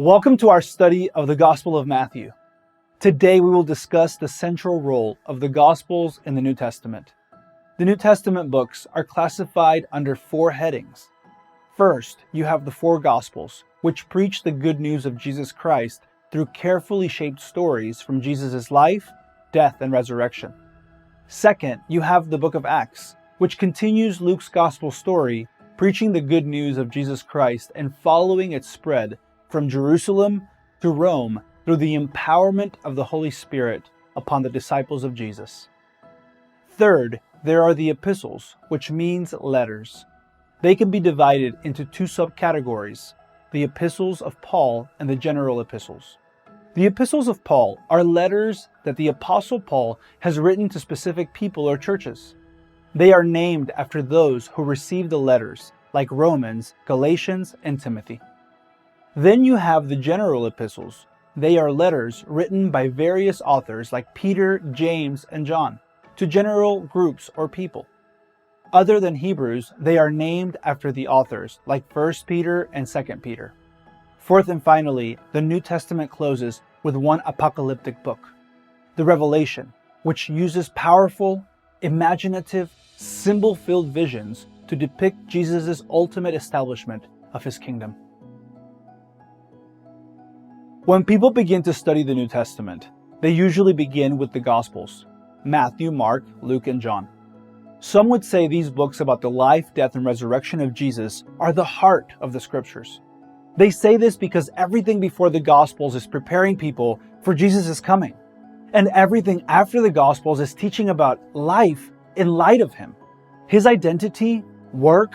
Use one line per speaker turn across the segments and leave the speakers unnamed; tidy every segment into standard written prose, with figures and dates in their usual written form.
Welcome to our study of the Gospel of Matthew. Today we will discuss the central role of the Gospels in the New Testament. The New Testament books are classified under four headings. First, you have the four Gospels, which preach the good news of Jesus Christ through carefully shaped stories from Jesus' life, death, and resurrection. Second, you have the book of Acts, which continues Luke's Gospel story, preaching the good news of Jesus Christ and following its spread from Jerusalem to Rome through the empowerment of the Holy Spirit upon the disciples of Jesus. Third, there are the Epistles, which means letters. They can be divided into two subcategories, the Epistles of Paul and the general epistles. The Epistles of Paul are letters that the Apostle Paul has written to specific people or churches. They are named after those who received the letters, like Romans, Galatians, and Timothy. Then you have the general epistles. They are letters written by various authors like Peter, James, and John to general groups or people. Other than Hebrews, they are named after the authors like 1 Peter and 2 Peter. Fourth and finally, the New Testament closes with one apocalyptic book, the Revelation, which uses powerful, imaginative, symbol-filled visions to depict Jesus' ultimate establishment of his kingdom. When people begin to study the New Testament, they usually begin with the Gospels: Matthew, Mark, Luke, and John. Some would say these books about the life, death, and resurrection of Jesus are the heart of the Scriptures. They say this because everything before the Gospels is preparing people for Jesus' coming, and everything after the Gospels is teaching about life in light of Him, His identity, work,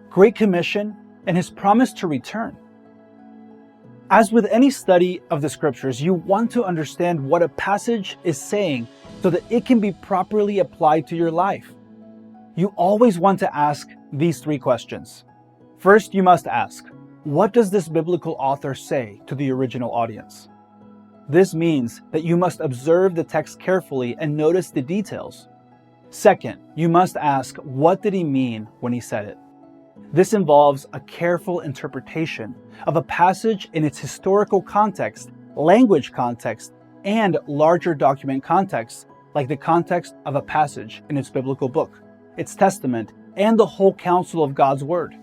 Great Commission, and His promise to return. As with any study of the Scriptures, you want to understand what a passage is saying so that it can be properly applied to your life. You always want to ask these three questions. First, you must ask, what does this biblical author say to the original audience? This means that you must observe the text carefully and notice the details. Second, you must ask, what did he mean when he said it? This involves a careful interpretation of a passage in its historical context, language context, and larger document context, like the context of a passage in its biblical book, its testament, and the whole counsel of God's Word.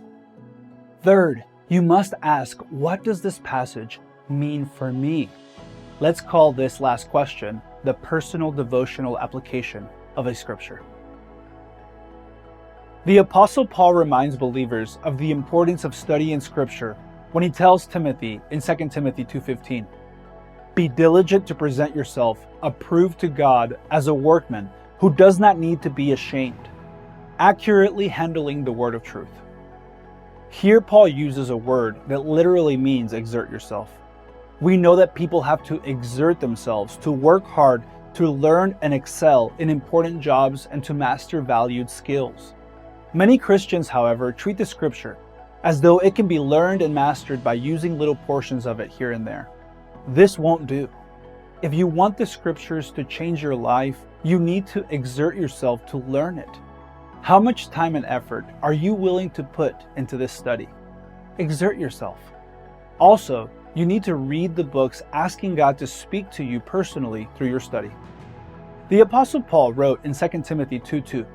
Third, you must ask, what does this passage mean for me? Let's call this last question the personal devotional application of a scripture. The Apostle Paul reminds believers of the importance of studying Scripture when he tells Timothy in 2 Timothy 2:15, "Be diligent to present yourself approved to God as a workman who does not need to be ashamed, accurately handling the word of truth." Here Paul uses a word that literally means exert yourself. We know that people have to exert themselves to work hard to learn and excel in important jobs and to master valued skills. Many Christians, however, treat the Scripture as though it can be learned and mastered by using little portions of it here and there. This won't do. If you want the Scriptures to change your life, you need to exert yourself to learn it. How much time and effort are you willing to put into this study? Exert yourself. Also, you need to read the books asking God to speak to you personally through your study. The Apostle Paul wrote in 2 Timothy 2:2,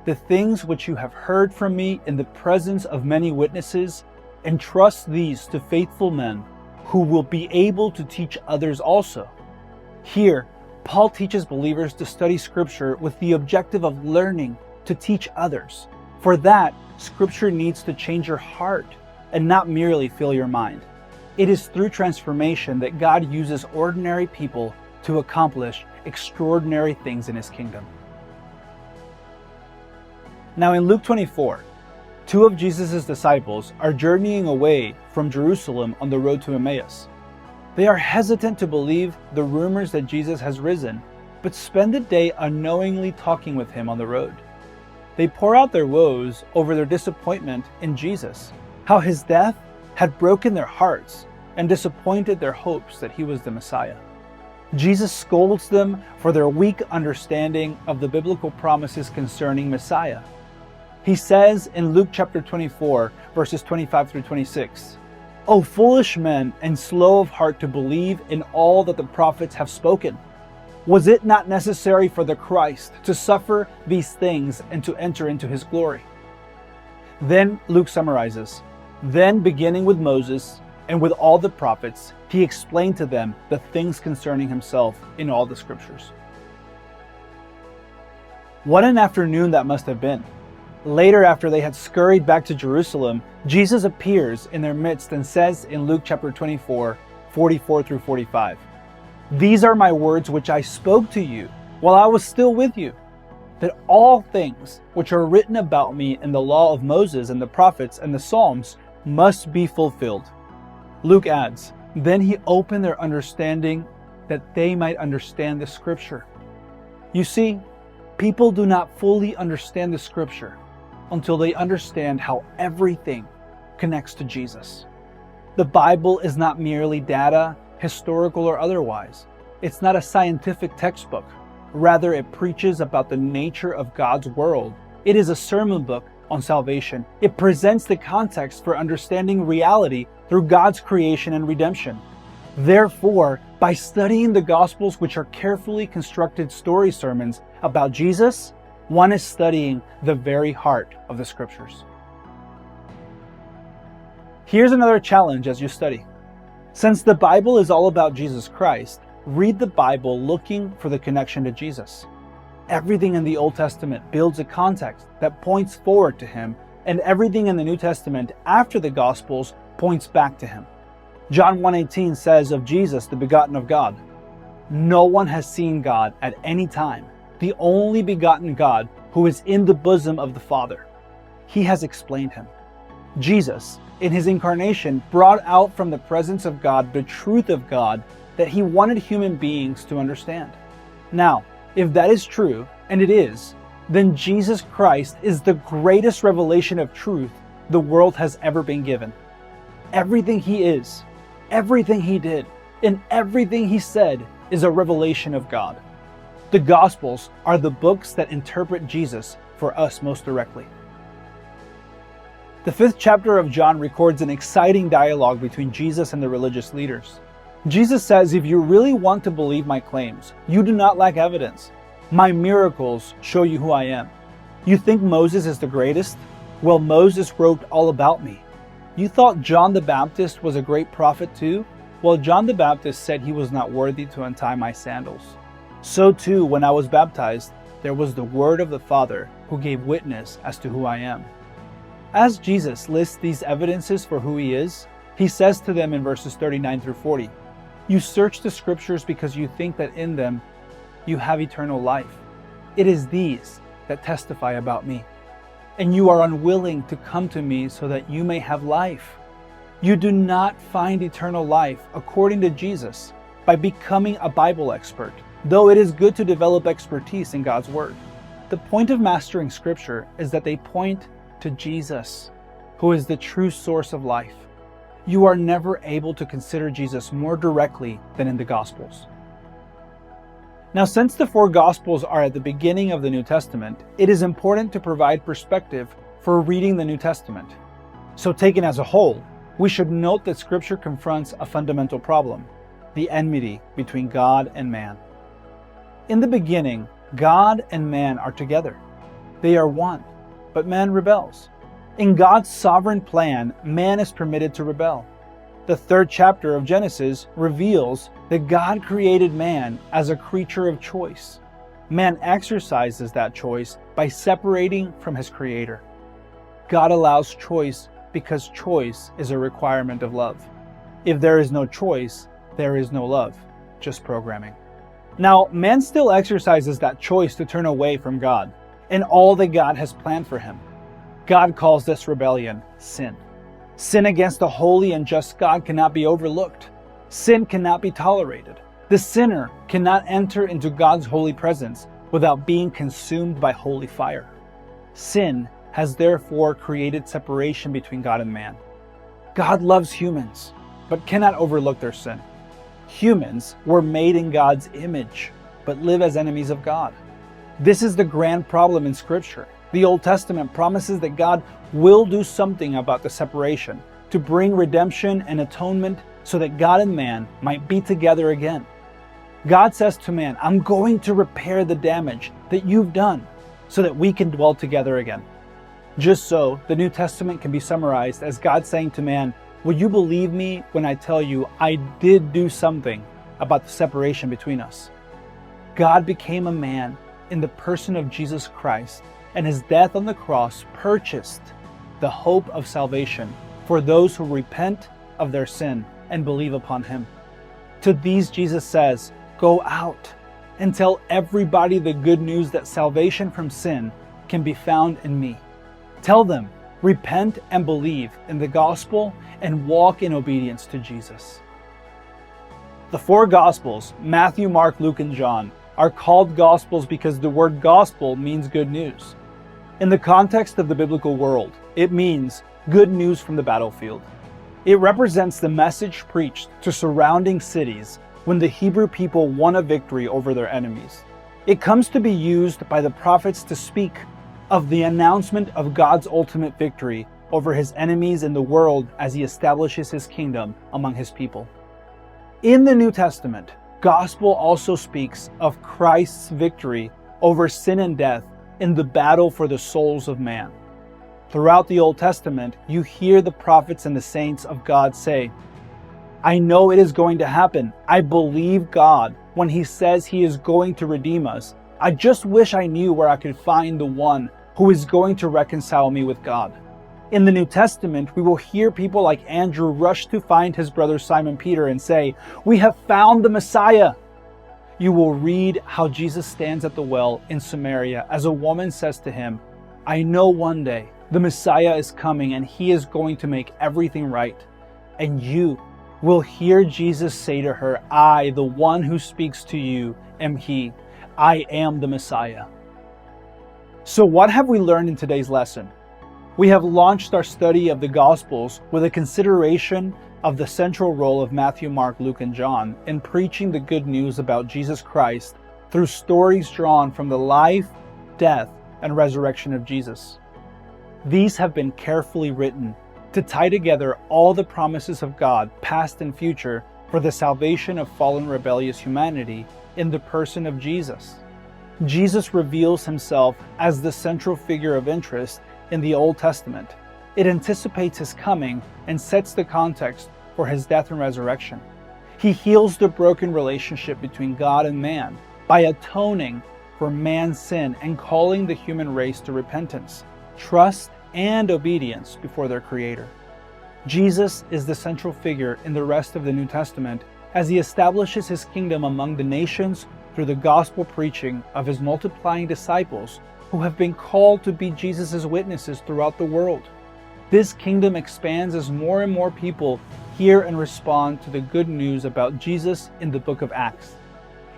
"The things which you have heard from me in the presence of many witnesses, entrust these to faithful men who will be able to teach others also." Here, Paul teaches believers to study Scripture with the objective of learning to teach others. For that, Scripture needs to change your heart and not merely fill your mind. It is through transformation that God uses ordinary people to accomplish extraordinary things in His kingdom. Now in Luke 24, two of Jesus' disciples are journeying away from Jerusalem on the road to Emmaus. They are hesitant to believe the rumors that Jesus has risen, but spend the day unknowingly talking with Him on the road. They pour out their woes over their disappointment in Jesus, how His death had broken their hearts and disappointed their hopes that He was the Messiah. Jesus scolds them for their weak understanding of the biblical promises concerning Messiah. He says in Luke chapter 24, verses 25 through 26, O foolish men and slow of heart to believe in all that the prophets have spoken. Was it not necessary for the Christ to suffer these things and to enter into his glory? Then Luke summarizes, then beginning with Moses and with all the prophets, he explained to them the things concerning himself in all the scriptures. What an afternoon that must have been. Later, after they had scurried back to Jerusalem, Jesus appears in their midst and says in Luke chapter 24, 44 through 45, "These are my words which I spoke to you while I was still with you, that all things which are written about me in the law of Moses and the prophets and the Psalms must be fulfilled." Luke adds, "Then he opened their understanding that they might understand the scripture." You see, people do not fully understand the scripture until they understand how everything connects to Jesus. The Bible is not merely data, historical or otherwise. It's not a scientific textbook. Rather, it preaches about the nature of God's world. It is a sermon book on salvation. It presents the context for understanding reality through God's creation and redemption. Therefore, by studying the Gospels, which are carefully constructed story sermons about Jesus, one is studying the very heart of the Scriptures. Here's another challenge as you study. Since the Bible is all about Jesus Christ, read the Bible looking for the connection to Jesus. Everything in the Old Testament builds a context that points forward to him, and everything in the New Testament after the Gospels points back to him. John 1:18 says of Jesus, the begotten of God, "No one has seen God at any time, the only begotten God who is in the bosom of the Father. He has explained him." Jesus, in his incarnation, brought out from the presence of God the truth of God that he wanted human beings to understand. Now, if that is true, and it is, then Jesus Christ is the greatest revelation of truth the world has ever been given. Everything he is, everything he did, and everything he said is a revelation of God. The Gospels are the books that interpret Jesus for us most directly. The 5th chapter of John records an exciting dialogue between Jesus and the religious leaders. Jesus says, "If you really want to believe my claims, you do not lack evidence. My miracles show you who I am. You think Moses is the greatest? Well, Moses wrote all about me. You thought John the Baptist was a great prophet too? Well, John the Baptist said he was not worthy to untie my sandals. So too, when I was baptized, there was the word of the Father who gave witness as to who I am." As Jesus lists these evidences for who he is, he says to them in verses 39 through 40, "You search the scriptures because you think that in them you have eternal life. It is these that testify about me. And you are unwilling to come to me so that you may have life. You do not find eternal life, according to Jesus, by becoming a Bible expert, though it is good to develop expertise in God's Word. The point of mastering Scripture is that they point to Jesus, who is the true source of life. You are never able to consider Jesus more directly than in the Gospels." Now, since the 4 Gospels are at the beginning of the New Testament, it is important to provide perspective for reading the New Testament. So taken as a whole, we should note that Scripture confronts a fundamental problem: the enmity between God and man. In the beginning, God and man are together. They are one, but man rebels. In God's sovereign plan, man is permitted to rebel. The 3rd chapter of Genesis reveals that God created man as a creature of choice. Man exercises that choice by separating from his Creator. God allows choice because choice is a requirement of love. If there is no choice, there is no love, just programming. Now, man still exercises that choice to turn away from God and all that God has planned for him. God calls this rebellion sin. Sin against a holy and just God cannot be overlooked. Sin cannot be tolerated. The sinner cannot enter into God's holy presence without being consumed by holy fire. Sin has therefore created separation between God and man. God loves humans, but cannot overlook their sin. Humans were made in God's image, but live as enemies of God. This is the grand problem in Scripture. The Old Testament promises that God will do something about the separation to bring redemption and atonement so that God and man might be together again. God says to man, I'm going to repair the damage that you've done so that we can dwell together again. Just so, the New Testament can be summarized as God saying to man, will you believe me when I tell you I did do something about the separation between us? God became a man in the person of Jesus Christ, and his death on the cross purchased the hope of salvation for those who repent of their sin and believe upon him. To these Jesus says, go out and tell everybody the good news that salvation from sin can be found in me. Tell them, repent and believe in the gospel and walk in obedience to Jesus. The four Gospels, Matthew, Mark, Luke, and John, are called Gospels because the word gospel means good news. In the context of the biblical world, it means good news from the battlefield. It represents the message preached to surrounding cities when the Hebrew people won a victory over their enemies. It comes to be used by the prophets to speak of the announcement of God's ultimate victory over his enemies in the world as he establishes his kingdom among his people. In the New Testament, gospel also speaks of Christ's victory over sin and death in the battle for the souls of man. Throughout the Old Testament, you hear the prophets and the saints of God say, I know it is going to happen. I believe God when he says he is going to redeem us. I just wish I knew where I could find the one who is going to reconcile me with God. In the New Testament, we will hear people like Andrew rush to find his brother Simon Peter and say, we have found the Messiah. You will read how Jesus stands at the well in Samaria as a woman says to him, I know one day the Messiah is coming and he is going to make everything right. And you will hear Jesus say to her, I, the one who speaks to you, am he. I am the Messiah. So what have we learned in today's lesson? We have launched our study of the Gospels with a consideration of the central role of Matthew, Mark, Luke, and John in preaching the good news about Jesus Christ through stories drawn from the life, death, and resurrection of Jesus. These have been carefully written to tie together all the promises of God, past and future, for the salvation of fallen rebellious humanity in the person of Jesus. Jesus reveals himself as the central figure of interest in the Old Testament. It anticipates his coming and sets the context for his death and resurrection. He heals the broken relationship between God and man by atoning for man's sin and calling the human race to repentance, trust, and obedience before their Creator. Jesus is the central figure in the rest of the New Testament as he establishes his kingdom among the nations through the gospel preaching of his multiplying disciples who have been called to be Jesus' witnesses throughout the world. This kingdom expands as more and more people hear and respond to the good news about Jesus in the book of Acts.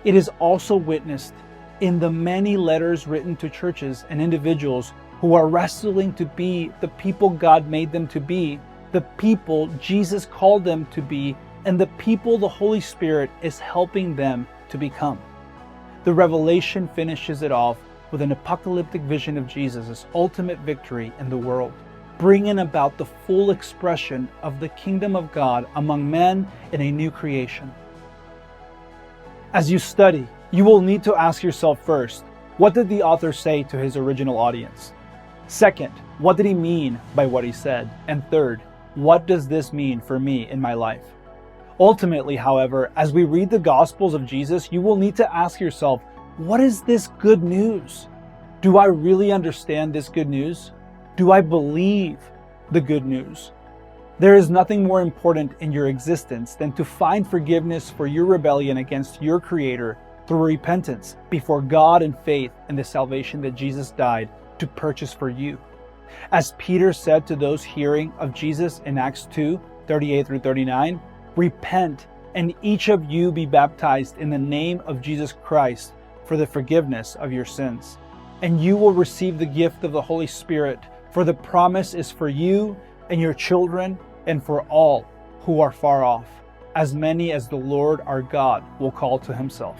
It is also witnessed in the many letters written to churches and individuals who are wrestling to be the people God made them to be, the people Jesus called them to be, and the people the Holy Spirit is helping them to become. The Revelation finishes it off with an apocalyptic vision of Jesus' ultimate victory in the world, bringing about the full expression of the kingdom of God among men in a new creation. As you study, you will need to ask yourself first, what did the author say to his original audience? Second, what did he mean by what he said? And third, what does this mean for me in my life? Ultimately, however, as we read the Gospels of Jesus, you will need to ask yourself, what is this good news? Do I really understand this good news? Do I believe the good news? There is nothing more important in your existence than to find forgiveness for your rebellion against your Creator through repentance before God and faith in the salvation that Jesus died to purchase for you. As Peter said to those hearing of Jesus in Acts 2:38-39, repent and each of you be baptized in the name of Jesus Christ for the forgiveness of your sins. And you will receive the gift of the Holy Spirit, for the promise is for you and your children and for all who are far off, as many as the Lord our God will call to himself.